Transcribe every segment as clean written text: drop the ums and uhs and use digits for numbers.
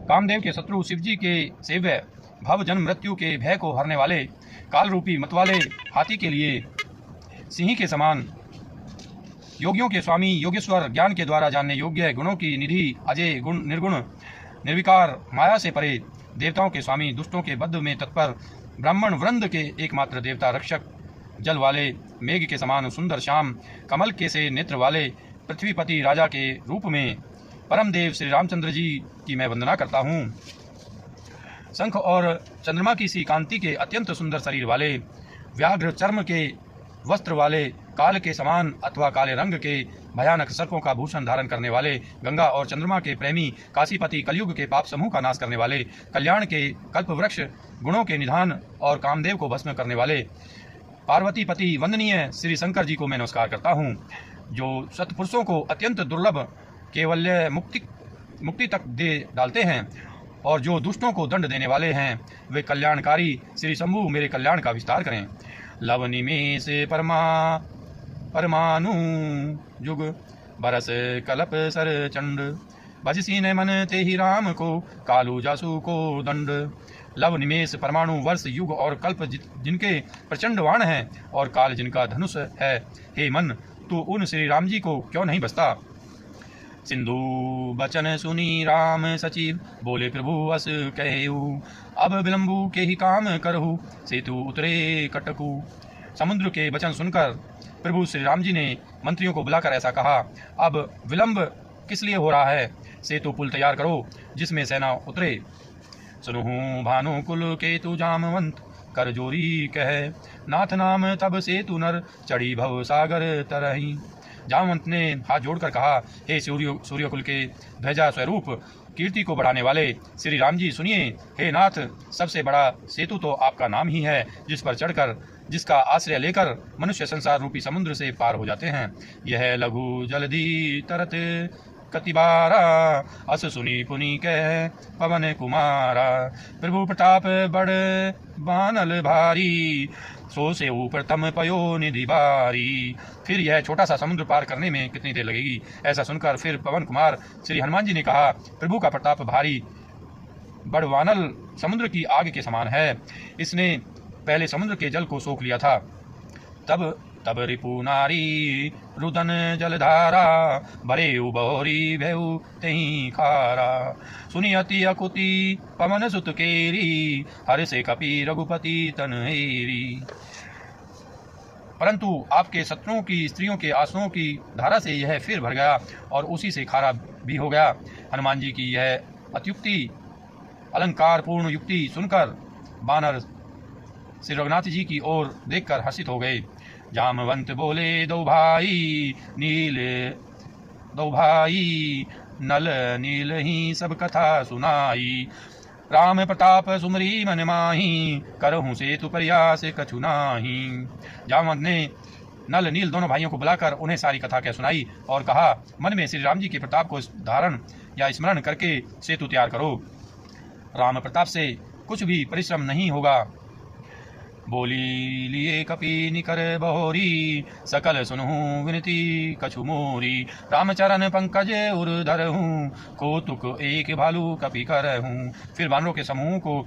कामदेव के शत्रु शिवजी के सेव्य, भव जन्म मृत्यु के भय को हरने वाले, काल रूपी मतवाले हाथी के लिए सिंह के समान, योगियों के स्वामी योगेश्वर, ज्ञान के द्वारा जानने योग्य, गुणों की निधि, अजय, गुण निर्गुण निर्विकार, माया से परे, देवताओं के स्वामी, दुष्टों के बद्ध में तत्पर, ब्राह्मण वृंद के एकमात्र देवता रक्षक, जल वाले, मेघ के समान सुंदर श्याम, कमल के से नेत्र वाले, पृथ्वीपति राजा के रूप में परम देव श्री रामचंद्र जी की मैं वंदना करता हूँ। शंख और चंद्रमा की सी कांति के अत्यंत सुंदर शरीर वाले, व्याघ्र चर्म के वस्त्र वाले, काल के समान अथवा काले रंग के भयानक सर्पों का भूषण धारण करने वाले, गंगा और चंद्रमा के प्रेमी, काशीपति, कलयुग के पाप समूह का नाश करने वाले, कल्याण के कल्प वृक्ष, गुणों के निधान और कामदेव को भस्म करने वाले, पार्वती पति वंदनीय श्री शंकर जी को मैं नमस्कार करता हूँ, जो सत्पुरुषों को अत्यंत दुर्लभ केवल्य मुक्ति तक दे डालते हैं और जो दुष्टों को दंड देने वाले हैं, वे कल्याणकारी श्री शंभु मेरे कल्याण का विस्तार करें। लवनी में से परमाणु जुग बरस कलप सर चंड, भजसी ने मन ते ही राम को, कालू जासू को दंड। लव निमेष परमाणु वर्ष युग और कल्प जिनके प्रचंड वाण हैं और काल जिनका धनुष है, हे मन तू उन श्री राम जी को क्यों नहीं बसता। सिंधु बचन सुनी राम सचिव, बोले प्रभु अस कहू, अब विलंबू के ही काम करहु, सेतु उतरे कटकू। समुद्र के वचन सुनकर प्रभु श्री राम जी ने मंत्रियों को बुलाकर ऐसा कहा, अब विलंब किस लिए हो रहा है, सेतु पुल तैयार करो जिसमें सेना उतरे। सुनहु भानु कुल केतु जामवंत, कर जोरी कहे, नाथ नाम तब सेतु नर, चढ़ी भव सागर तरही। जामवंत ने हाथ जोड़कर कहा, हे सूर्यकुल के ध्वजा स्वरूप, कीर्ति को बढ़ाने वाले श्री राम जी सुनिए। हे नाथ, सबसे बड़ा सेतु तो आपका नाम ही है, जिस पर चढ़कर, जिसका आश्रय लेकर मनुष्य संसार रूपी समुद्र से पार हो जाते हैं। यह लघु जल्दी तरत कतिबारा, अस सुनी पुनि कह पवन कुमारा। प्रभु प्रताप बड़ बानल भारी, सो से ऊपर तम पयो निधि बारी। फिर यह छोटा सा समुद्र पार करने में कितनी देर लगेगी। ऐसा सुनकर फिर पवन कुमार श्री हनुमान जी ने कहा, प्रभु का प्रताप भारी बड़वानल समुद्र की आग के समान है, इसने पहले समुद्र के जल को सोख लिया था। तब रिपु नारी रुदन जलधारा, भरे उबोरी भेउ तही खारा। सुनी अति अकुति पवन सुत केरी, हर से कपि रघुपति तनहेरी। परंतु आपके शत्रुओं की स्त्रियों के आंसुओं की धारा से यह फिर भर गया और उसी से खारा भी हो गया। हनुमान जी की यह अत्युक्ति अलंकार पूर्ण युक्ति सुनकर बानर श्री रघुनाथ जी की ओर देखकर हर्षित हो गए। जामवंत बोले, दो भाई नल नील ही सब कथा सुनाई। राम प्रताप सुमरी मन माही, करहूं सेतु प्रयास कछु नाही। जामवंत ने नल नील दोनों भाइयों को बुलाकर उन्हें सारी कथा कह सुनाई और कहा, मन में श्री राम जी के प्रताप को धारण या स्मरण करके सेतु तैयार करो। राम प्रताप से कुछ भी परिश्रम नहीं होगा। बोली लिए कपि निकर बहोरी, सकल सुनहु विनती कछु मोरी। रामचरण पंकज उर धरहूँ, कौतुक एक भालू कपि करहूँ। फिर वानरों के समूह को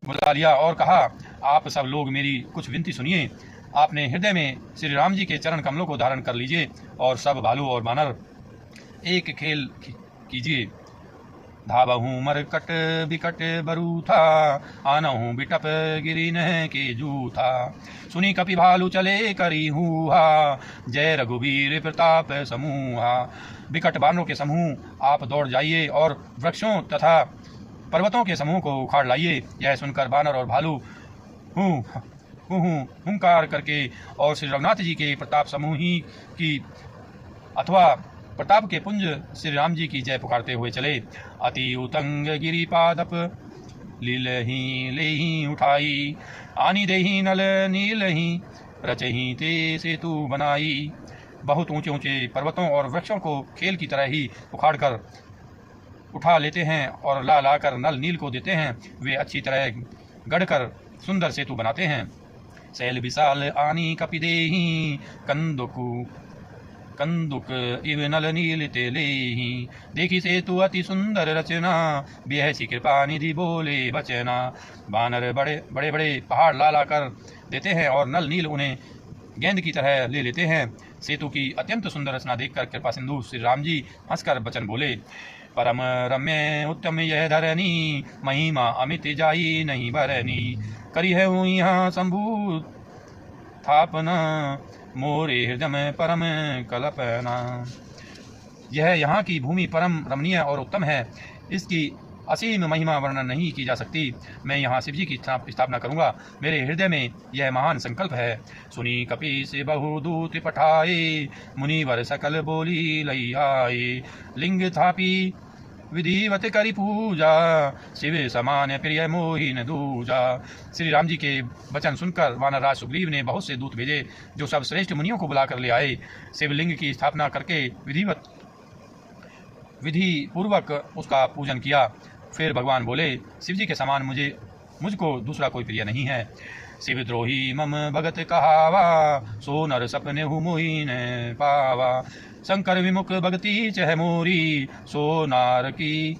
बुला लिया और कहा, आप सब लोग मेरी कुछ विनती सुनिए। आपने हृदय में श्री राम जी के चरण कमलों को धारण कर लीजिए और सब भालू और वानर एक खेल कीजिए। धावहूँ मरकट बिकट बरूथा, आनहूँ बिटप गिरी नह के जूथा। सुनी कपि भालू चले करी हुआ, जय रघुवीर प्रताप समूहा। बिकट बानरों के समूह आप दौड़ जाइए और वृक्षों तथा पर्वतों के समूह को उखाड़ लाइए। यह सुनकर बानर और भालू हुंकार करके और श्री रघुनाथ जी के प्रताप समूह ही की अथवा प्रताप के पुंज श्री राम जी की जय पुकारते हुए चले। अति उतंग गिरी पादप लीलही लेही उठाई, आनी देही नल नीलही रचही ते सेतु बनाई। बहुत ऊंचे ऊंचे पर्वतों और वृक्षों को खेल की तरह ही उखाड़ कर उठा लेते हैं और ला ला कर नल नील को देते हैं। वे अच्छी तरह गढ़कर सुंदर सेतु बनाते हैं। शैल विशाल आनी कपि देही, कंदकु कंदुक इव नल नील ते लेहि। देखी सेतु अति सुंदर रचना, बिहसी कृपा निधि बोले बचना। बानर बड़े बड़े पहाड़ ला कर देते हैं और नल नील उन्हें गेंद की तरह ले लेते हैं। सेतु की अत्यंत सुंदर रचना देखकर कृपा सिंधु श्री राम जी हंसकर वचन बोले, परम रम्य उत्तम यह धरनी, महिमा अमित जाई नहीं बरनी। करी है यहाँ शंभु स्थापना, मोरे हृदय में परम कल्पना। यह यहाँ की भूमि परम रमणीय और उत्तम है, इसकी असीम महिमा वर्णन नहीं की जा सकती। मैं यहाँ शिव जी की स्थापना करूँगा, मेरे हृदय में यह महान संकल्प है। सुनी कपि से बहुदूत पठाए, मुनिवर सकल बोली लई आए। लिंग थापी विधिवत करी पूजा, शिव समान प्रिय मोहिन दूजा। श्री राम जी के वचन सुनकर वानरराज सुग्रीव ने बहुत से दूत भेजे, जो सब श्रेष्ठ मुनियों को बुलाकर ले आए। शिवलिंग की स्थापना करके विधि पूर्वक उसका पूजन किया। फिर भगवान बोले, शिव जी के समान मुझको दूसरा कोई प्रिय नहीं है। शिव द्रोही मम भगत कहावा, सो नर सपने हु मोहि न पावा। शंकर विमुख भगति चह मोरी, सो नार की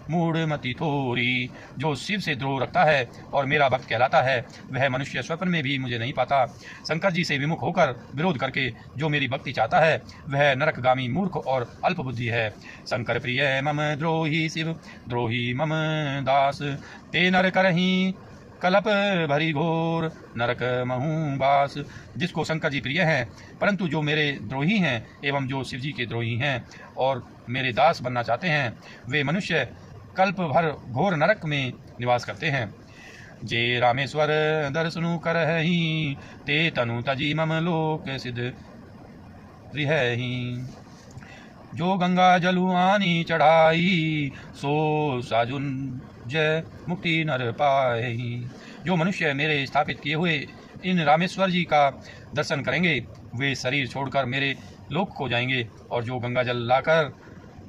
मूढ़ मति थोरी। जो शिव से द्रोह रखता है और मेरा भक्त कहलाता है, वह मनुष्य स्वप्न में भी मुझे नहीं पाता। शंकर जी से विमुख होकर विरोध करके जो मेरी भक्ति चाहता है, वह नरकगामी मूर्ख और अल्प बुद्धि है। शंकर प्रिय मम द्रोही शिव, द्रोही मम दास। ते नर करही कलप भरी घोर, नरक महू बास। जिसको शंकर जी प्रिय हैं, परंतु जो मेरे द्रोही हैं एवं जो शिव जी के द्रोही हैं और मेरे दास बनना चाहते हैं, वे मनुष्य कल्प भर घोर नरक में निवास करते हैं। जे रामेश्वर दर्शनु करहि, ते तनु तजी मम लोक सिद्ध रिहहि। जो गंगा जलु आनी चढ़ाई, सो साजुन जय मुक्ति नर पाहि। जो मनुष्य मेरे स्थापित किए हुए इन रामेश्वर जी का दर्शन करेंगे, वे शरीर छोड़कर मेरे लोक को जाएंगे, और जो गंगा जल लाकर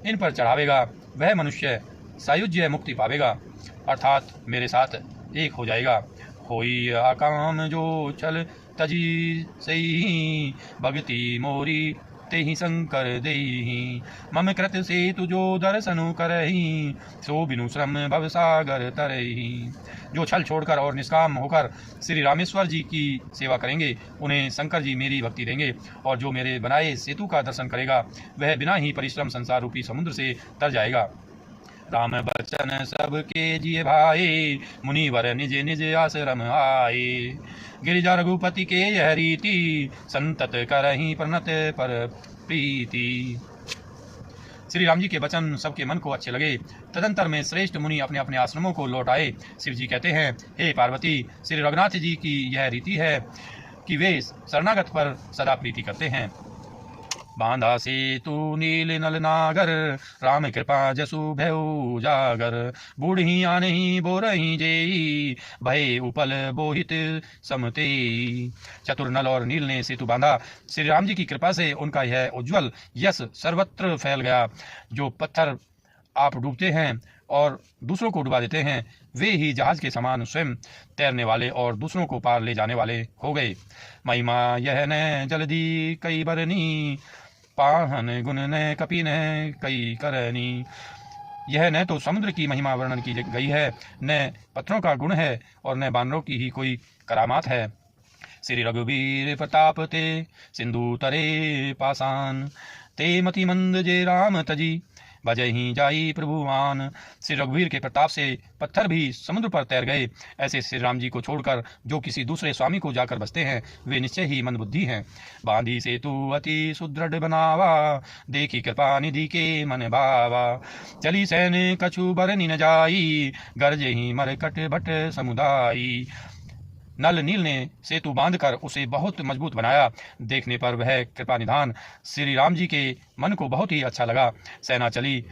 इन पर चढ़ावेगा, वह मनुष्य सायुज्य मुक्ति पावेगा, अर्थात मेरे साथ एक हो जाएगा। होई आकाम जो चल तजी सही, भगति मोरी तेहि शंकर देहि। मम कृत से तुझो दर्शनु करहि, सो बिनु श्रम भव सागर तरहि। जो छल छोड़कर और निष्काम होकर श्री रामेश्वर जी की सेवा करेंगे, उन्हें शंकर जी मेरी भक्ति देंगे, और जो मेरे बनाए सेतु का दर्शन करेगा, वह बिना ही परिश्रम संसार रूपी समुद्र से तर जाएगा। राम बचन सबके जिय भाए, मुनिवर निज निज आश्रम आए। गिरिजा रघुपति के यह रीति, संतत करहि प्रणत पर प्रीति। श्री राम जी के वचन सबके मन को अच्छे लगे। तदंतर में श्रेष्ठ मुनि अपने अपने आश्रमों को लौट आए। शिव जी कहते हैं, हे पार्वती, श्री रघुनाथ जी की यह रीति है कि वे शरणागत पर सदा प्रीति करते हैं। बांधा से तू नील नल नागर, राम कृपा जसु भयउ जागर। बूढ़ी आनहि बोरहि जेई, भय उपल बोहित समते। चतुर नल और नील ने सेतु बांधा। श्री राम जी की कृपा से उनका यह उज्ज्वल यश सर्वत्र फैल गया। जो पत्थर आप डूबते हैं और दूसरों को डुबा देते हैं, वे ही जहाज के समान स्वयं तैरने वाले और दूसरों को पार ले जाने वाले हो गए। महिमा यह न जल्दी कई बरनी, पाहन गुण न कपि न कई करनी। यह न तो समुद्र की महिमा वर्णन की गई है, न पत्थरों का गुण है, और न बानरों की ही कोई करामात है। श्री रघुवीर प्रताप ते, सिंधु तरे पासान। ते मति मंद जे राम तजी, भजहि जाई प्रभुवान। श्री रघुवीर के प्रताप से पत्थर भी समुद्र पर तैर गए। ऐसे श्री राम जी को छोड़कर जो किसी दूसरे स्वामी को जाकर बसते हैं, वे निश्चय ही मंदबुद्धि हैं। बांधी सेतु अति सुदृढ़ बनावा, देखी कृपा निधि के मन भावा। चली सैन कछु बरनि न जाई, गरजहि मरकट भट समुदायी। नल नील ने सेतु बांधकर उसे बहुत मजबूत बनाया। देखने पर वह कृपा निधान श्री राम जी के मन को बहुत ही अच्छा लगा। सेना चली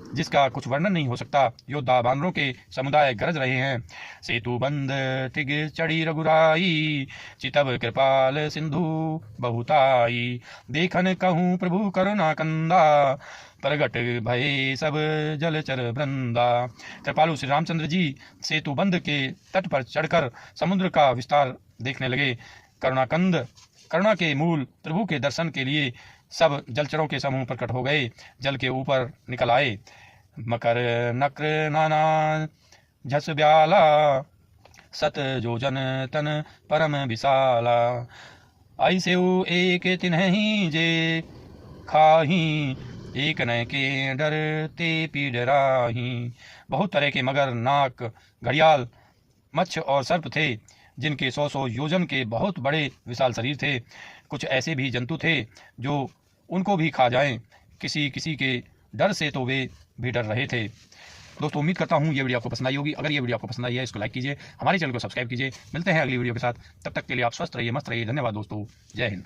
जिसका कुछ वर्णन नहीं हो सकता। योद्धा बानरों के समुदाय गरज रहे हैं। सेतु बंद टिग चढ़ी रघुराई, चितव कृपाल सिंधु बहुताई। देखन कहूँ प्रभु करुणा कंदा, प्रगट भये सब जलचर वृंदा। कृपालु श्री रामचंद्र जी सेतु बंध के तट पर चढ़कर समुद्र का विस्तार देखने लगे। करुणा के मूल प्रभु के दर्शन के लिए सब जलचरों के समूह प्रकट हो गए, जल के ऊपर निकल आए। मकर नक्र नाना झस ब्याला, सत जोजन तन परम विशाला। ऐसे एक तिन्हि जे खाही, एक न के डर ते पी डराही। बहुत तरह के मगर, नाक, घड़ियाल, मच्छ और सर्प थे, जिनके 100 योजन के बहुत बड़े विशाल शरीर थे। कुछ ऐसे भी जंतु थे जो उनको भी खा जाएं। किसी किसी के डर से तो वे भी डर रहे थे। दोस्तों, उम्मीद करता हूँ ये वीडियो आपको पसंद आई होगी। अगर ये वीडियो आपको पसंद आई है, इसको लाइक कीजिए, हमारे चैनल को सब्सक्राइब कीजिए। मिलते हैं अगली वीडियो के साथ, तब तक के लिए आप स्वस्थ रहिए, मस्त रहिए। धन्यवाद दोस्तों, जय हिंद।